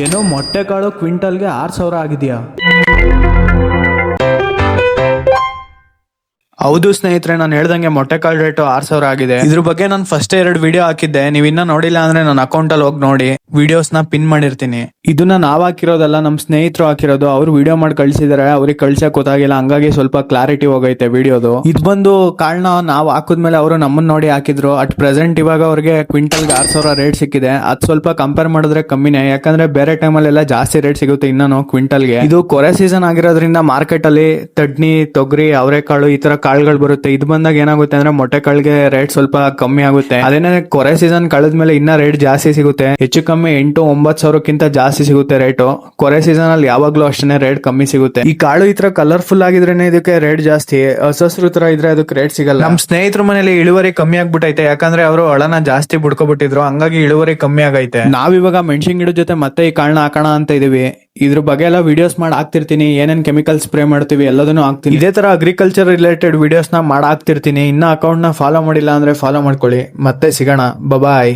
ಏನೋ ಮೊಟ್ಟೆ ಕಾಳು ಕ್ವಿಂಟಲ್ಗೆ 6,000 ಆಗಿದೆಯಾ? ಹೌದು ಸ್ನೇಹಿತರೆ, ನಾನು ಹೇಳ್ದಂಗೆ ಮೊಟ್ಟೆ ಕಾಳು ರೇಟು 6,000 ಆಗಿದೆ. ಇದ್ರ ಬಗ್ಗೆ ನಾನು ಫಸ್ಟ್ 2 ವಿಡಿಯೋ ಹಾಕಿದ್ದೆ. ನೀವು ಇನ್ನ ನೋಡಿಲ್ಲ ಅಂದ್ರೆ ನನ್ನ ಅಕೌಂಟ್ ಅಲ್ಲಿ ಹೋಗಿ ನೋಡಿ, ವಿಡಿಯೋಸ್ ನ ಪಿನ್ ಮಾಡಿರ್ತೀನಿ. ಇದನ್ನ ನಾವ್ ಹಾಕಿರೋದಲ್ಲ, ನಮ್ ಸ್ನೇಹಿತರು ಹಾಕಿರೋದು. ಅವ್ರು ವಿಡಿಯೋ ಮಾಡಿ ಕಳ್ಸಿದಾರೆ, ಅವ್ರಿಗೆ ಕಳ್ಸಕ್ ಗೊತ್ತಾಗಿಲ್ಲ, ಹಂಗಾಗಿ ಸ್ವಲ್ಪ ಕ್ಲಾರಿಟಿ ಹೋಗೈತೆ ವಿಡಿಯೋದು. ಇದು ಬಂದು ಕಾಳನ್ನ ನಾವು ಹಾಕಿದ್ಮೇಲೆ ಅವರು ನಮ್ಮನ್ನ ನೋಡಿ ಹಾಕಿದ್ರು. ಅಟ್ ಪ್ರೆಸೆಂಟ್ ಇವಾಗ ಅವ್ರಿಗೆ ಕ್ವಿಂಟಲ್ಗೆ 6,000 ರೇಟ್ ಸಿಕ್ಕಿದೆ. ಅದ್ ಸ್ವಲ್ಪ ಕಂಪೇರ್ ಮಾಡಿದ್ರೆ ಕಮ್ಮಿನೇ, ಯಾಕಂದ್ರೆ ಬೇರೆ ಟೈಮಲ್ಲಿ ಎಲ್ಲ ಜಾಸ್ತಿ ರೇಟ್ ಸಿಗುತ್ತೆ ಇನ್ನೂ ಕ್ವಿಂಟಲ್ಗೆ. ಇದು ಕೊರೆ ಸೀಸನ್ ಆಗಿರೋದ್ರಿಂದ ಮಾರ್ಕೆಟ್ ಅಲ್ಲಿ ತಡ್ನಿ, ತೊಗರಿ, ಅವರೆಕಾಳು ಈ ತರ ಕಾಳುಗಳು ಬರುತ್ತೆ. ಇದು ಬಂದಾಗ ಏನಾಗುತ್ತೆ ಅಂದ್ರೆ ಮೊಟ್ಟೆ ಕಾಳಿಗೆ ರೇಟ್ ಸ್ವಲ್ಪ ಕಮ್ಮಿ ಆಗುತ್ತೆ. ಅದೇನೇ ಕೊರೆ ಸೀಸನ್ ಕಳೆದ್ಮೇಲೆ ಇನ್ನ ರೇಟ್ ಜಾಸ್ತಿ ಸಿಗುತ್ತೆ. ಹೆಚ್ಚು ಕಮ್ಮಿ 8-9 ಸಾವಿರಕ್ಕಿಂತ ಜಾಸ್ತಿ ಸಿಗುತ್ತೆ ರೇಟು. ಕೊರೆ ಸೀಸನ್ ಅಲ್ಲಿ ಯಾವಾಗ್ಲೂ ಅಷ್ಟೇ ರೇಟ್ ಕಮ್ಮಿ ಸಿಗುತ್ತೆ. ಈ ಕಾಳು ಈ ತರ ಕಲರ್ಫುಲ್ ಆಗಿದ್ರೇನೆ ಇದಕ್ಕೆ ರೇಟ್ ಜಾಸ್ತಿ. ಹಸರು ತರ ಇದ್ರೆ ಅದಕ್ಕೆ ರೇಟ್ ಸಿಗಲ್ಲ. ನಮ್ ಸ್ನೇಹಿತರ ಮನೇಲಿ ಇಳುವರಿ ಕಮ್ಮಿ ಆಗ್ಬಿಟ್ಟೈತೆ, ಯಾಕಂದ್ರೆ ಅವರು ಹಳನ ಜಾಸ್ತಿ ಬಿಡ್ಕೊಬಿಟ್ಟಿದ್ರು, ಹಂಗಾಗಿ ಇಳುವರಿ ಕಮ್ಮಿ ಆಗೈತೆ. ನಾವಿವಾಗ ಮೆಣಸಿನ ಗಿಡದ ಜೊತೆ ಮತ್ತೆ ಈ ಕಾಳನ್ನ ಹಾಕೋಣ ಅಂತ ಇದೀವಿ. ಇದ್ರ ಬಗ್ಗೆ ಎಲ್ಲ ವಿಡಿಯೋಸ್ ಮಾಡಿ ಹಾಕ್ತಿರ್ತೀನಿ. ಏನೇನ್ ಕೆಮಿಕಲ್ ಸ್ಪ್ರೇ ಮಾಡ್ತೀವಿ ಎಲ್ಲದನ್ನು ಹಾಕ್ತೀನಿ. ಇದೇ ತರ ಅಗ್ರಿಕಲ್ಚರ್ ರಿಲೇಟೆಡ್ ವಿಡಿಯೋಸ್ ನ ಮಾಡಿ ಹಾಕ್ತಿರ್ತೀನಿ. ಇನ್ನ ಅಕೌಂಟ್ ನ ಫಾಲೋ ಮಾಡಿಲ್ಲ ಅಂದ್ರೆ ಫಾಲೋ ಮಾಡ್ಕೊಳ್ಳಿ. ಮತ್ತೆ ಸಿಗೋಣ, ಬಾಯ್.